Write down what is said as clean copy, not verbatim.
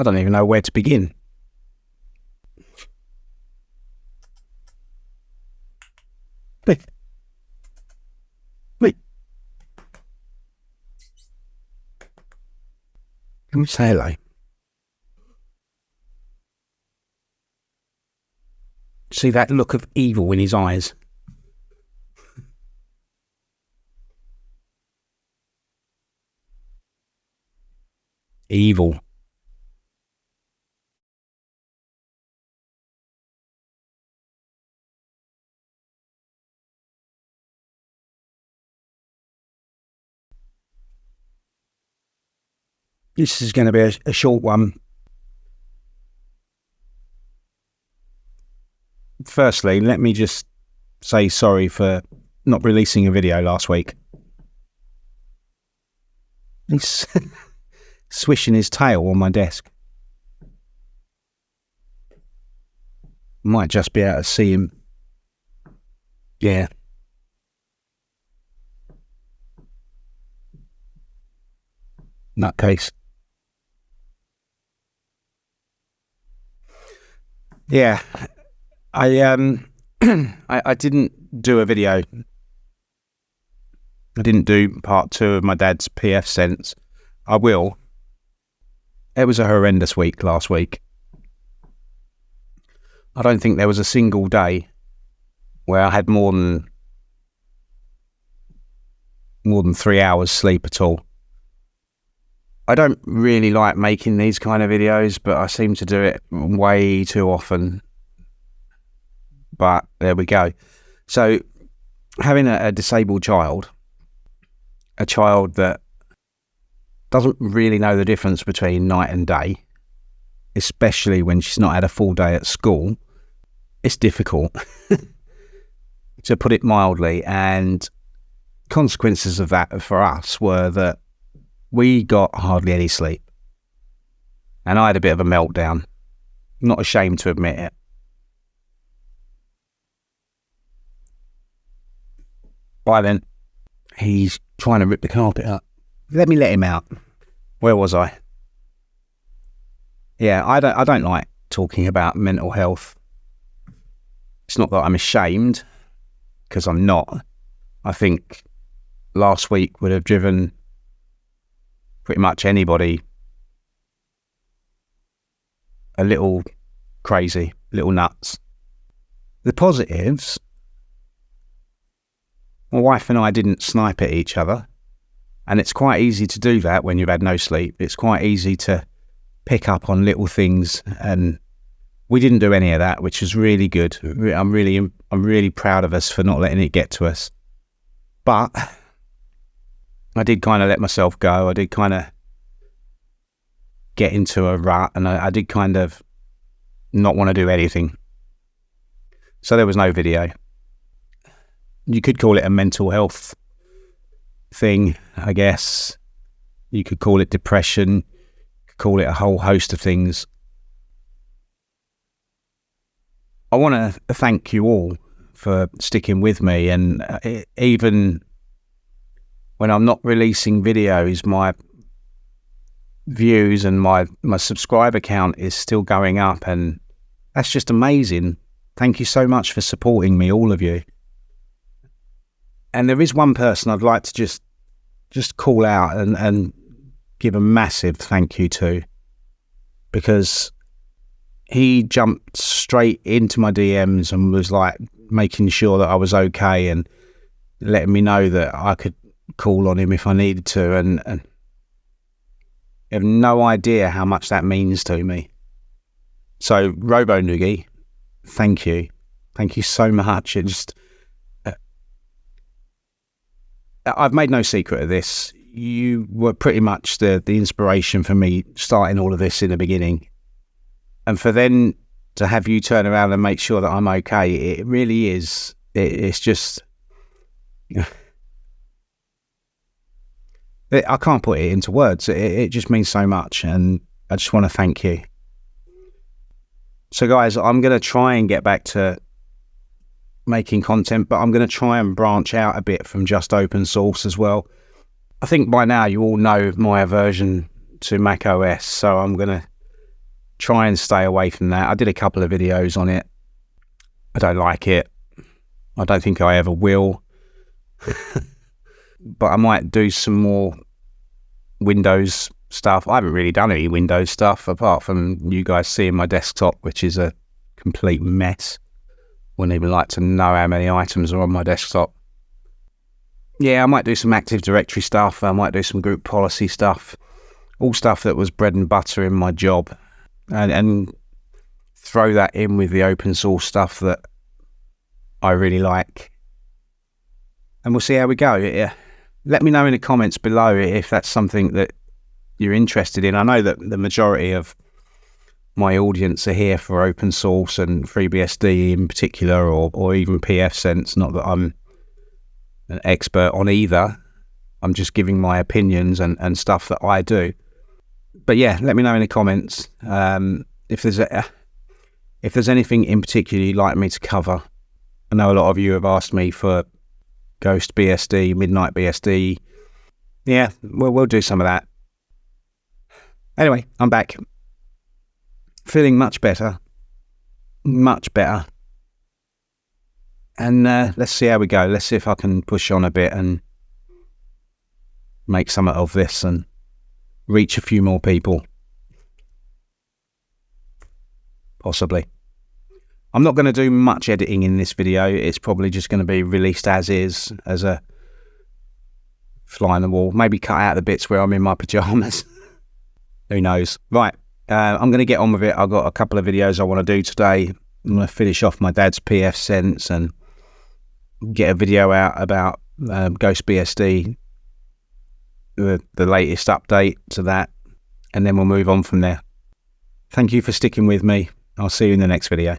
I don't even know where to begin. Wait. Can we say hello? See that look of evil in his eyes? Evil. This is going to be a short one. Firstly, let me just say sorry for not releasing a video last week. He's swishing his tail on my desk. Might just be able to see him. Yeah. Nutcase. Yeah. I didn't do a video. I didn't do part 2 of my dad's PF sense. I will. It was a horrendous week last week. I don't think there was a single day where I had more than 3 hours sleep at all. I don't really like making these kind of videos, but I seem to do it way too often. But there we go. So having a disabled child, a child that doesn't really know the difference between night and day, especially when she's not had a full day at school, it's difficult, to put it mildly. And consequences of that for us were that we got hardly any sleep. And I had a bit of a meltdown. Not ashamed to admit it. By then, he's trying to rip the carpet up. Let me let him out. Where was I? Yeah, I don't like talking about mental health. It's not that I'm ashamed, because I'm not. I think last week would have driven pretty much anybody a little crazy, a little nuts. The positives: my wife and I didn't snipe at each other. And it's quite easy to do that when you've had no sleep. It's quite easy to pick up on little things, and we didn't do any of that, which was really good. I'm really proud of us for not letting it get to us. But I did kind of let myself go. I did kind of get into a rut, and I did kind of not want to do anything. So there was no video. You could call it a mental health thing, I guess. You could call it depression. You could call it a whole host of things. I want to thank you all for sticking with me, and even when I'm not releasing videos, my views and my subscriber count is still going up, and that's just amazing. Thank you so much for supporting me, all of you. And there is one person I'd like to just call out and give a massive thank you to, because he jumped straight into my DMs and was like making sure that I was okay and letting me know that I could call on him if I needed to. And I have no idea how much that means to me. So Robo Noogie, thank you. Thank you so much. It just... I've made no secret of this. You were pretty much the inspiration for me starting all of this in the beginning. And for then to have you turn around and make sure that I'm okay, it really is. It's just... I can't put it into words. It just means so much, and I just want to thank you. So guys, I'm going to try and get back to making content, but I'm going to try and branch out a bit from just open source as well. I think by now you all know my aversion to Mac OS, so I'm going to try and stay away from that. I did a couple of videos on it. I don't like it. I don't think I ever will. But I might do some more Windows stuff. I haven't really done any Windows stuff apart from you guys seeing my desktop, which is a complete mess. Wouldn't even like to know how many items are on my desktop. Yeah, I might do some Active Directory stuff. I might do some group policy stuff. All stuff that was bread and butter in my job. And throw that in with the open source stuff that I really like. And we'll see how we go. Yeah. Let me know in the comments below if that's something that you're interested in. I know that the majority of my audience are here for open source and FreeBSD in particular, or even pfSense. Not that I'm an expert on either. I'm just giving my opinions and stuff that I do. But yeah, let me know in the comments if there's anything in particular you'd like me to cover. I know a lot of you have asked me for Ghost BSD, Midnight BSD. Yeah, we'll do some of that. Anyway, I'm back. Feeling much better. Much better. And let's see how we go. Let's see if I can push on a bit and make something of this and reach a few more people. Possibly. I'm not going to do much editing in this video. It's probably just going to be released as is, as a fly on the wall. Maybe cut out the bits where I'm in my pajamas. Who knows? Right, I'm going to get on with it. I've got a couple of videos I want to do today. I'm going to finish off my dad's pfSense and get a video out about Ghost BSD, the latest update to that, and then we'll move on from there. Thank you for sticking with me. I'll see you in the next video.